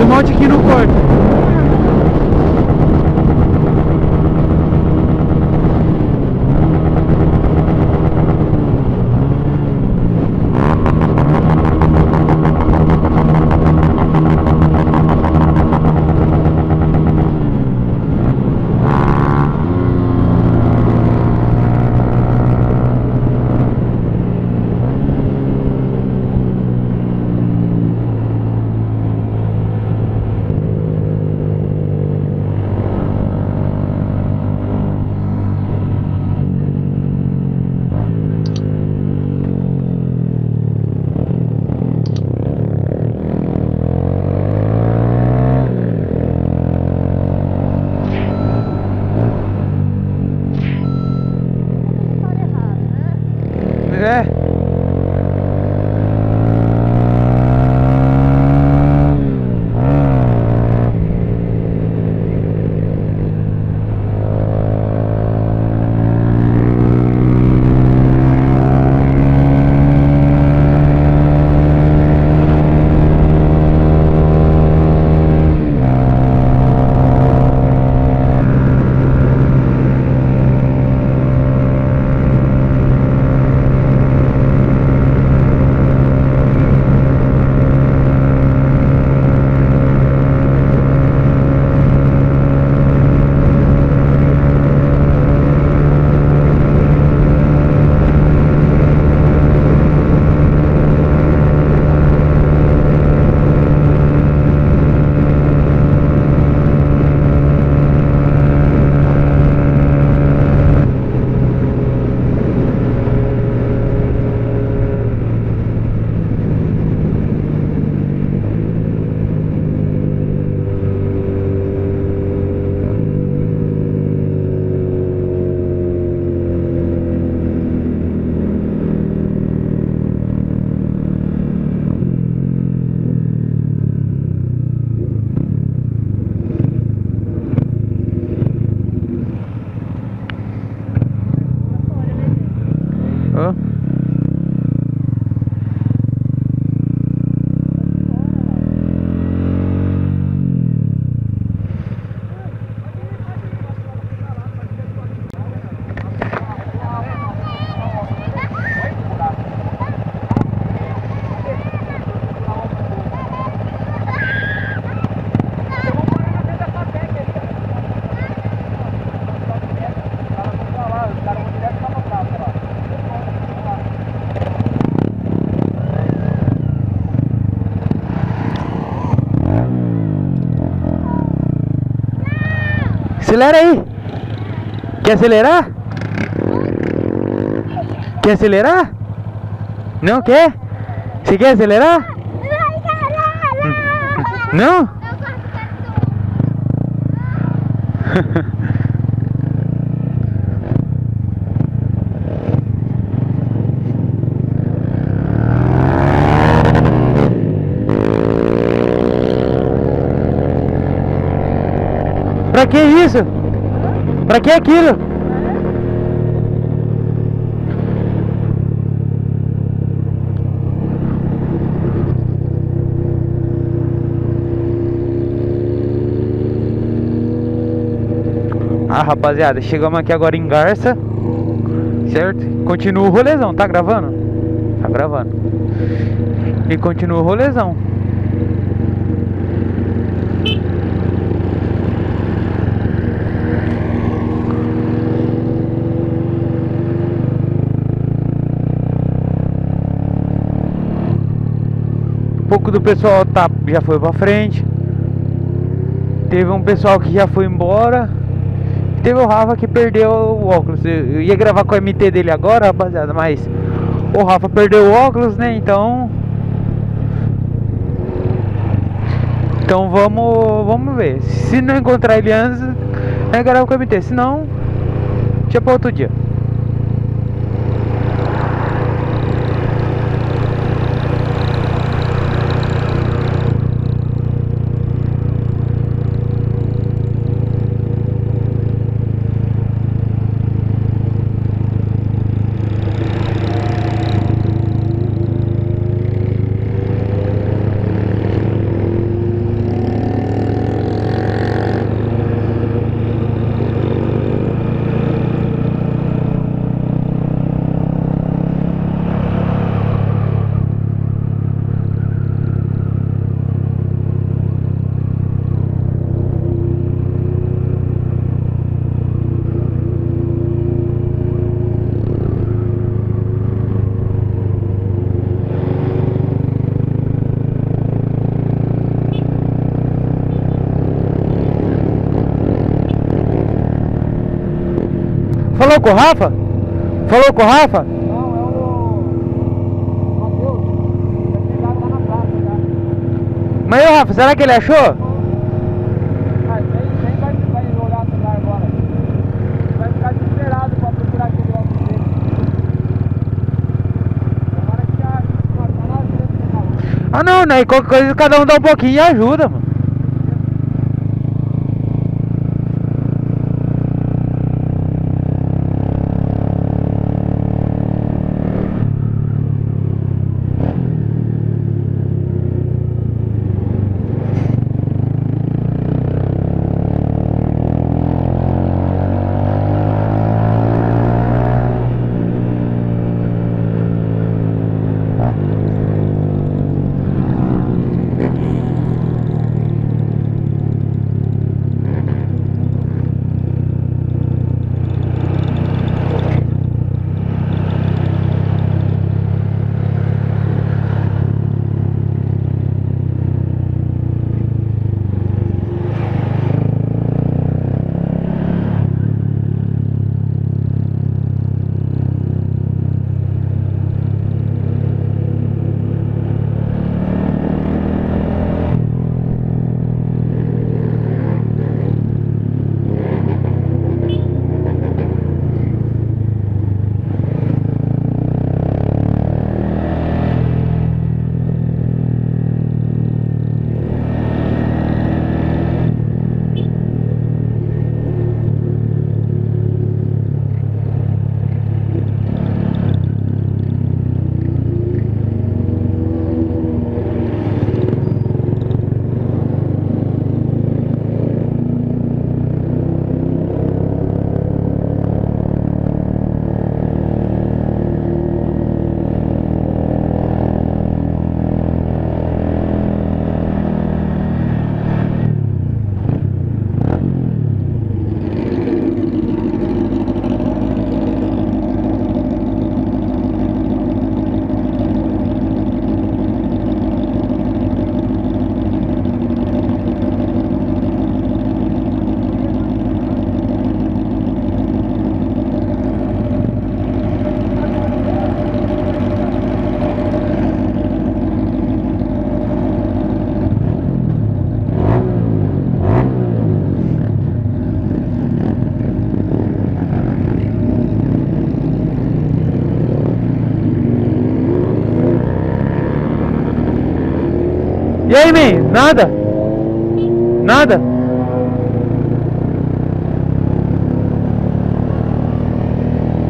monte aqui no corte. Acelera aí. Quer acelerar? Quer acelerar? Não quer? Você quer acelerar? Não? Pra que isso? Pra que aquilo? Ah, rapaziada, chegamos aqui agora em Garça, certo? Continua o rolezão, tá gravando? Tá gravando. E continua o rolezão. Um pouco do pessoal já foi pra frente. Teve um pessoal que já foi embora. Teve o Rafa que perdeu o óculos. Eu ia gravar com a MT dele agora, rapaziada, mas o Rafa perdeu o óculos, né? Então vamos ver. Se não encontrar ele antes, eu gravo com a MT. Se não, deixa pra outro dia. com o Rafa? Falou com o Rafa? Não, é o Matheus. Vai pegar lá na praça já. Mas o Rafa, será que ele achou? Mas nem vai olhar o celular agora. Vai ficar desesperado pra procurar aquele óculos dele. Tomara que ache. Mas nós vezes na rua. Ah não, né? Qualquer coisa cada um dá um pouquinho e ajuda, mano. E aí, man? Nada? Nada?